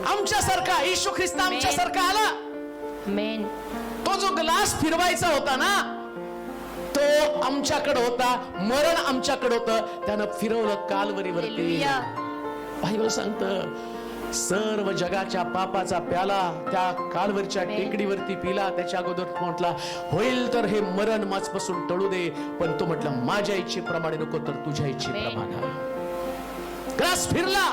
आमच्यासारखा येशू ख्रिस्त आमच्यासारखा आला. आमेन. तो जो ग्लास फिरवायचा होता ना, तो आमच्याकडे होता, मरण आमच्याकडे होतं, त्यानं फिरवलं कालवरीवरती. हालेलुया. बायबल सांगतं सर्व जगाच्या पापाचा प्याला त्या कालवरच्या टेकडीवरती पिला. त्याच्या अगोदर म्हटला होईल तर हे मरण माझपासून टळू दे, पण तो म्हटला माझ्या इच्छेप्रमाणे नको तर तुझ्या इच्छेप्रमाणे. ग्लास फिरला.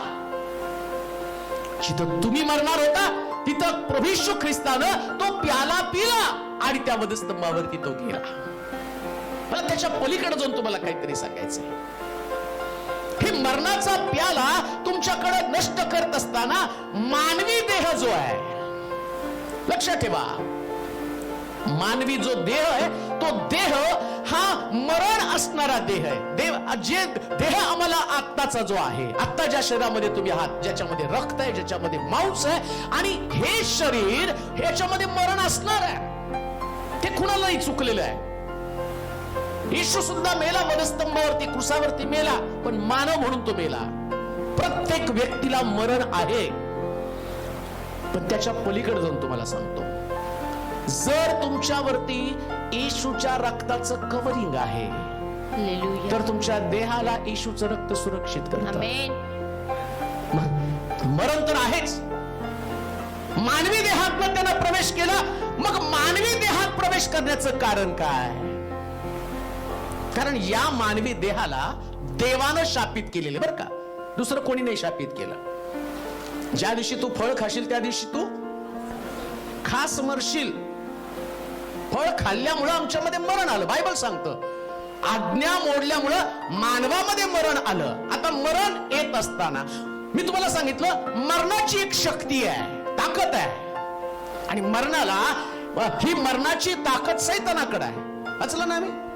जिथं तुम्ही मरणार होता तिथं प्रभू येशू ख्रिस्तानं तो प्याला पिला आणि त्या वधस्तंभावरती तो गेला. मला त्याच्या पलीकडे जाऊन तुम्हाला काहीतरी सांगायचंय. हे मरणाचा प्याला तुमच्याकडे नष्ट करत असताना मानवी देह जो आहे, लक्षात ठेवा, मानवी जो देह आहे तो देह हा मरण असणारा देह आहे. जे देह आम्हाला आत्ताचा जो आहे, आत्ता ज्या शरीरामध्ये तुम्ही आहात, ज्याच्यामध्ये रक्त आहे, ज्याच्यामध्ये मांस आहे, आणि हे शरीर ह्याच्यामध्ये मरण असणार आहे. ते कुणालाही चुकलेलं आहे. येशू सुद्धा मेला वधस्तंभावरती, क्रुसावरती मेला, पण मानव म्हणून तो मेला. प्रत्येक व्यक्तीला मरण आहे. पण त्याच्या पलीकडे जाऊन तुम्हाला सांगतो, जर तुमच्यावरती येशूच्या रक्ताचं कव्हरिंग आहे हालेलुया. तर तुमच्या देहाला येशूचं रक्त सुरक्षित करतं. आमेन. मरण तर आहेच. मानवी देहात त्यानं प्रवेश केला. मग मानवी देहात प्रवेश करण्याचं कारण काय? कारण या मानवी देहाला देवानं शापित केलेले, बरं का, दुसरं कोणी नाही शापित केलं. ज्या दिवशी तू फळ खाशील त्या दिवशी तू खास मरशील. फळ खाल्ल्यामुळं आमच्यामध्ये मरण आलं. बायबल सांगतं आज्ञा मोडल्यामुळं मानवामध्ये मरण आलं. आता मरण येत असताना मी तुम्हाला सांगितलं मरणाची एक शक्ती आहे, ताकद आहे, आणि मरणाला ही मरणाची ताकद सैतानाकडे आहे. वाचलं ना मी?